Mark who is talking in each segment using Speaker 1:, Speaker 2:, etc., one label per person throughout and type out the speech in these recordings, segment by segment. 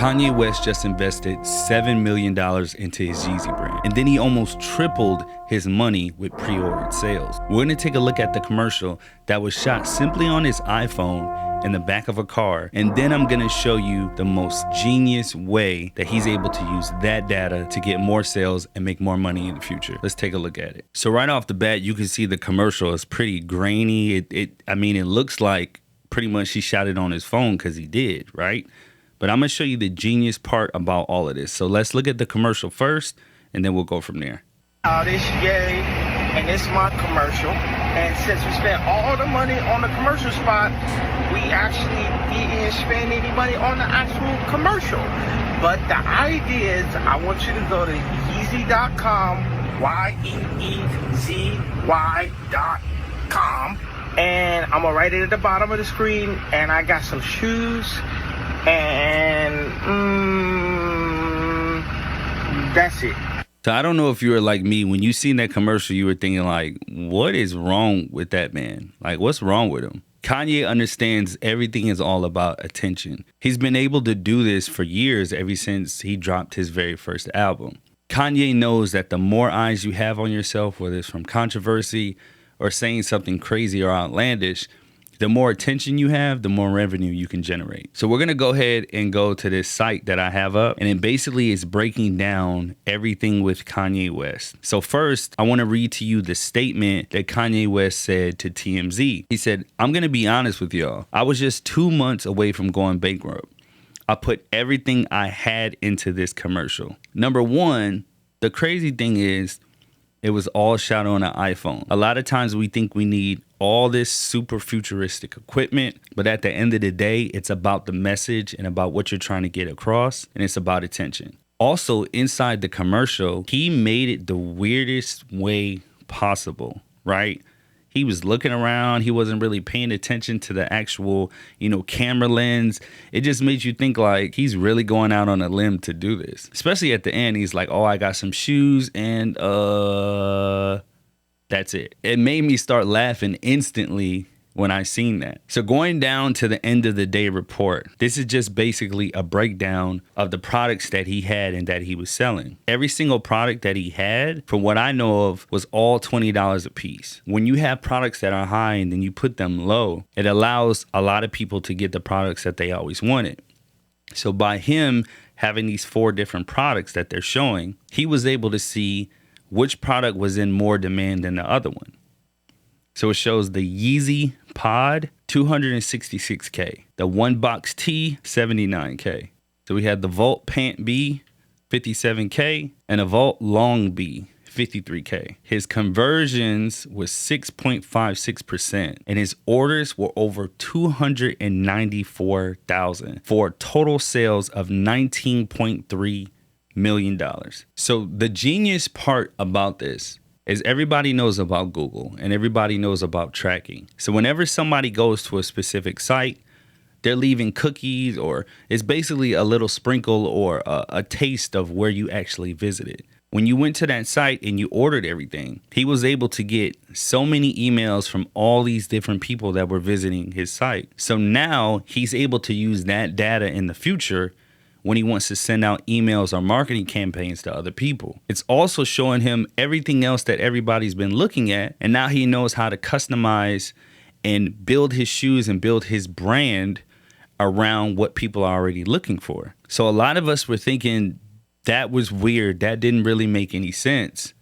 Speaker 1: Kanye West just invested $7 million into his Yeezy brand, and then he almost tripled his money with pre-ordered sales. We're gonna take a look at the commercial that was shot simply on his iPhone in the back of a car, and then I'm gonna show you the most genius way that he's able to use that data to get more sales and make more money in the future. Let's take a look at it. So right off the bat, you can see the commercial is pretty grainy. It looks like pretty much he shot it on his phone because he did, right? But I'm gonna show you the genius part about all of this. So let's look at the commercial first, and then we'll go from there.
Speaker 2: This Ye, and it's my commercial. And since we spent all the money on the commercial spot, we actually didn't spend any money on the actual commercial. But the idea is, I want you to go to Yeezy.com, Yeezy.com, and I'm gonna write it at the bottom of the screen. And I got some shoes, and that's it.
Speaker 1: So I don't know if you were like me, when you seen that commercial, you were thinking like, what is wrong with that man? Like, what's wrong with him? Kanye understands everything is all about attention. He's been able to do this for years, ever since he dropped his very first album. Kanye knows that the more eyes you have on yourself, whether it's from controversy or saying something crazy or outlandish, the more attention you have, the more revenue you can generate. So we're gonna go ahead and go to this site that I have up, and it basically is breaking down everything with Kanye West. So first, I wanna read to you the statement that Kanye West said to TMZ. He said, "I'm gonna be honest with y'all. I was just 2 months away from going bankrupt. I put everything I had into this commercial. Number one, the crazy thing is, it was all shot on an iPhone. A lot of times we think we need all this super futuristic equipment, but at the end of the day, it's about the message and about what you're trying to get across, and it's about attention." Also, inside the commercial, he made it the weirdest way possible, right? He was looking around. He wasn't really paying attention to the actual, camera lens. It just made you think like he's really going out on a limb to do this. Especially at the end, he's like, "Oh, I got some shoes and that's it." It made me start laughing instantly when I seen that. So going down to the end of the day report, this is just basically a breakdown of the products that he had and that he was selling. Every single product that he had, from what I know of, was all $20 a piece. When you have products that are high and then you put them low, it allows a lot of people to get the products that they always wanted. So by him having these 4 different products that they're showing, he was able to see which product was in more demand than the other one. So it shows the Yeezy Pod, 266K. The One Box Tee, 79K. So we had the Vault Pant B, 57K, and a Vault Long B, 53K. His conversions was 6.56%, and his orders were over 294,000 for total sales of $19.3 million. So the genius part about this is everybody knows about Google and everybody knows about tracking. So whenever somebody goes to a specific site, they're leaving cookies, or it's basically a little sprinkle or a taste of where you actually visited. When you went to that site and you ordered everything, he was able to get so many emails from all these different people that were visiting his site. So now he's able to use that data in the future when he wants to send out emails or marketing campaigns to other people. It's also showing him everything else that everybody's been looking at, and now he knows how to customize and build his shoes and build his brand around what people are already looking for. So a lot of us were thinking that was weird, that didn't really make any sense,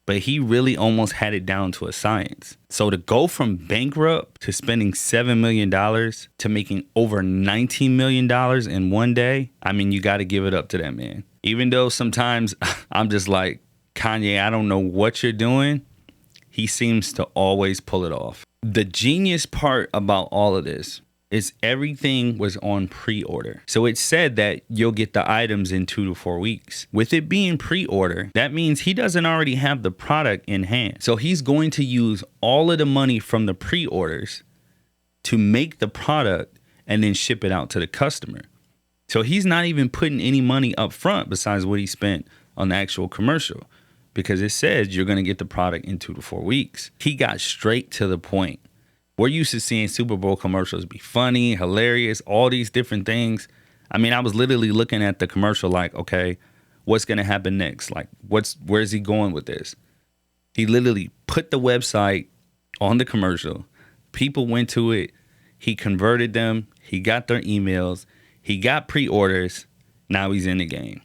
Speaker 1: but he really almost had it down to a science. So to go from bankrupt to spending $7 million to making over $19 million in one day, you got to give it up to that man. Even though sometimes I'm just like, Kanye, I don't know what you're doing, he seems to always pull it off. The genius part about all of this is everything was on pre-order. So it said that you'll get the items in 2 to 4 weeks. With it being pre-order, that means he doesn't already have the product in hand. So he's going to use all of the money from the pre-orders to make the product and then ship it out to the customer. So he's not even putting any money up front besides what he spent on the actual commercial, because it says you're gonna get the product in 2 to 4 weeks. He got straight to the point. We're used to seeing Super Bowl commercials be funny, hilarious, all these different things. I mean, I was literally looking at the commercial like, okay, what's going to happen next? Like, where's he going with this? He literally put the website on the commercial. People went to it. He converted them. He got their emails. He got pre-orders. Now he's in the game.